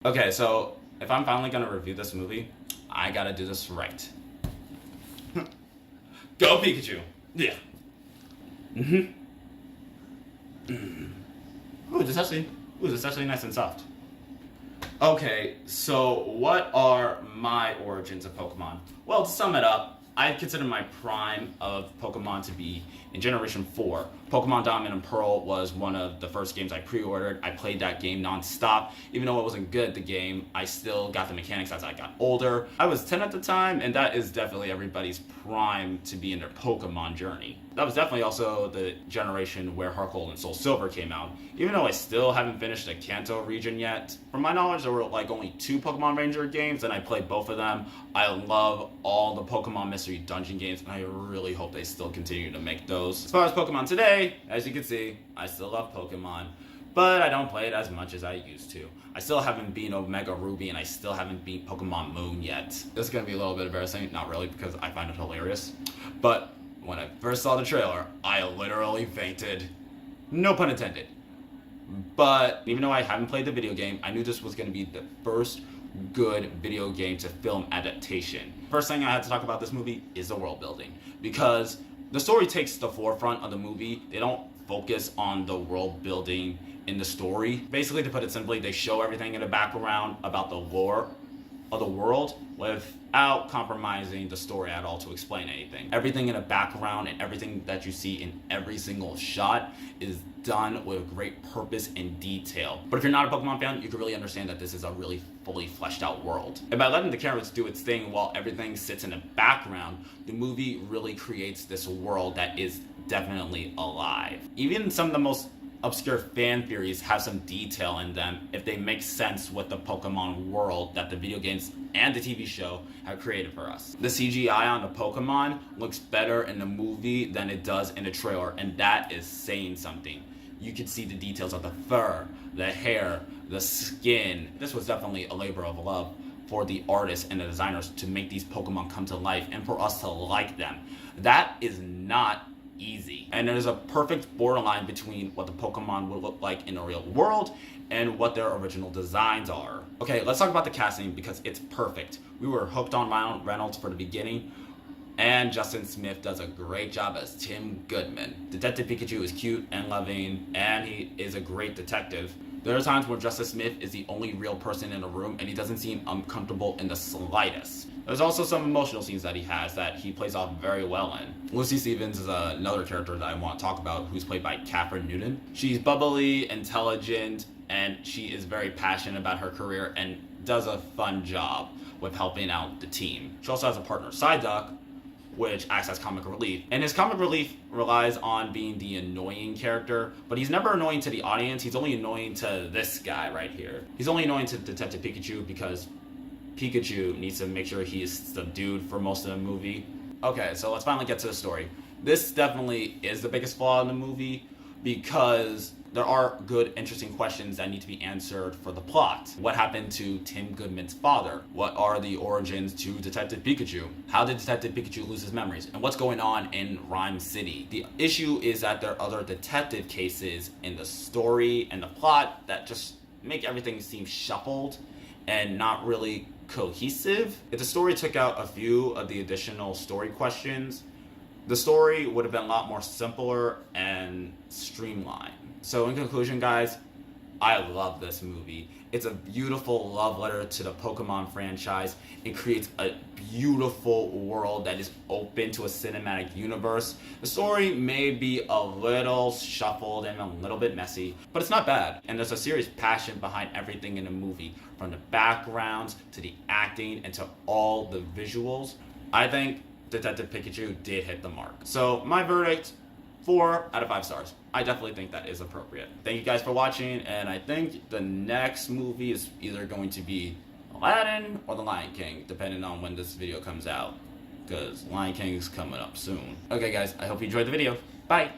Okay, so if I'm finally gonna review this movie, I gotta do this right. Go Pikachu! Yeah. Ooh, this is actually nice and soft. Okay, so what are my origins of Pokemon? Well, to sum it up, I consider my prime of Pokemon to be in Generation 4. Pokemon Diamond and Pearl was one of the first games I pre-ordered. I played that game non-stop. Even though it wasn't good at the game, I still got the mechanics as I got older. I was 10 at the time, and that is definitely everybody's prime to be in their Pokemon journey. That was definitely also the generation where Heart Gold and Soul Silver came out. Even though I still haven't finished the Kanto region yet, from my knowledge there were like only 2 Pokemon Ranger games, and I played both of them. I love all the Pokemon Mystery Dungeon games, and I really hope they still continue to make those. As far as Pokemon today, as you can see, I still love Pokemon, but I don't play it as much as I used to. I still haven't beaten Omega Ruby, and I still haven't beat Pokemon Moon yet. This is gonna be a little bit embarrassing, not really, because I find it hilarious, but when I first saw the trailer, I literally fainted. No pun intended. But even though I haven't played the video game, I knew this was gonna be the first good video game to film adaptation. First thing I had to talk about this movie is the world building, because the story takes the forefront of the movie. They don't focus on the world building in the story. Basically, to put it simply, they show everything in the background about the lore of the world without compromising the story at all to explain anything. Everything in the background and everything that you see in every single shot is done with great purpose and detail. But if you're not a Pokemon fan, you can really understand that this is a really fully fleshed out world. And by letting the cameras do its thing while everything sits in the background, the movie really creates this world that is definitely alive. Even some of the most obscure fan theories have some detail in them if they make sense with the Pokemon world that the video games and the TV show have created for us. The CGI on the Pokemon looks better in the movie than it does in the trailer, and that is saying something. You can see the details of the fur, the hair, the skin. This was definitely a labor of love for the artists and the designers to make these Pokemon come to life and for us to like them. That is not easy. And there's a perfect borderline between what the Pokemon would look like in the real world and what their original designs are. Okay, let's talk about the casting because it's perfect. We were hooked on Ryan Reynolds for the beginning, and Justin Smith does a great job as Tim Goodman. Detective Pikachu is cute and loving, and he is a great detective. There are times where Justin Smith is the only real person in the room, and he doesn't seem uncomfortable in the slightest. There's also some emotional scenes that he has that he plays off very well in. Lucy Stevens is another character that I want to talk about, who's played by Catherine Newton. She's bubbly, intelligent, and she is very passionate about her career and does a fun job with helping out the team. She also has a partner, Psyduck, which acts as comic relief. And his comic relief relies on being the annoying character, but he's never annoying to the audience. He's only annoying to this guy right here. He's only annoying to Detective Pikachu because Pikachu needs to make sure he's subdued for most of the movie. Okay, so let's finally get to the story. This definitely is the biggest flaw in the movie because there are good, interesting questions that need to be answered for the plot. What happened to Tim Goodman's father? What are the origins to Detective Pikachu? How did Detective Pikachu lose his memories? And what's going on in Rhyme City? The issue is that there are other detective cases in the story and the plot that just make everything seem shuffled and not really cohesive. If the story took out a few of the additional story questions, the story would have been a lot more simpler and streamlined. So in conclusion, guys, I love this movie. It's a beautiful love letter to the Pokemon franchise. It creates a beautiful world that is open to a cinematic universe. The story may be a little shuffled and a little bit messy, but it's not bad. And there's a serious passion behind everything in the movie, from the backgrounds to the acting and to all the visuals. I think Detective Pikachu did hit the mark. So my verdict, 4 out of 5 stars. I definitely think that is appropriate. Thank you guys for watching, and I think the next movie is either going to be Aladdin or The Lion King, depending on when this video comes out, because Lion King is coming up soon. Okay guys, I hope you enjoyed the video. Bye!